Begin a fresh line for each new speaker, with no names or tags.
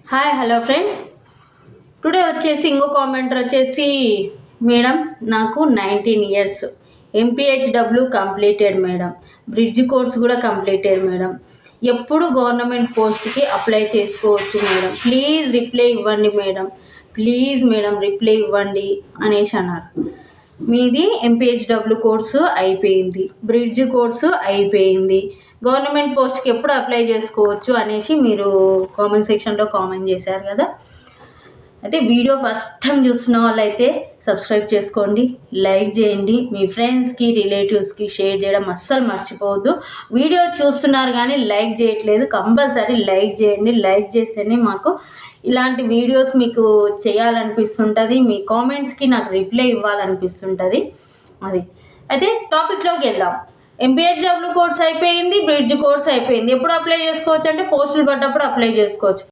Hi hello friends. Today వచ్చేసి ఇంకో commenter వచ్చేసి, మేడం నాకు 19 years, MPHW completed madam, bridge course కూడా కంప్లీటెడ్ మేడం, ఎప్పుడు గవర్నమెంట్ పోస్ట్కి అప్లై చేసుకోవచ్చు మేడం, ప్లీజ్ రిప్లై ఇవ్వండి మేడం, ప్లీజ్ మేడం రిప్లై ఇవ్వండి అనేసి అన్నారు. మీది ఎంపీహెచ్డబ్ల్యూ కోర్సు అయిపోయింది, బ్రిడ్జ్ కోర్సు అయిపోయింది, గవర్నమెంట్ పోస్ట్కి ఎప్పుడు అప్లై చేసుకోవచ్చు అనేసి మీరు కామెంట్ సెక్షన్లో కామెంట్ చేశారు కదా. అయితే వీడియో ఫస్ట్ టైం చూస్తున్న వాళ్ళైతే సబ్స్క్రైబ్ చేసుకోండి, లైక్ చేయండి, మీ ఫ్రెండ్స్కి రిలేటివ్స్కి షేర్ చేయడం అస్సలు మర్చిపోవద్దు. వీడియో చూస్తున్నారు కానీ లైక్ చేయట్లేదు, కంపల్సరీ లైక్ చేయండి. లైక్ చేస్తేనే మాకు ఇలాంటి వీడియోస్ మీకు చేయాలనిపిస్తుంటుంది, మీ కామెంట్స్కి నాకు రిప్లై ఇవ్వాలనిపిస్తుంటుంది. అది అయితే టాపిక్లోకి వెళ్దాం. ఎంపీహెచ్డబ్ల్యూ కోర్స్ అయిపోయింది, బ్రిడ్జ్ కోర్స్ అయిపోయింది, ఎప్పుడు అప్లై చేసుకోవచ్చు అంటే పోస్టులు పడ్డప్పుడు అప్లై చేసుకోవచ్చు.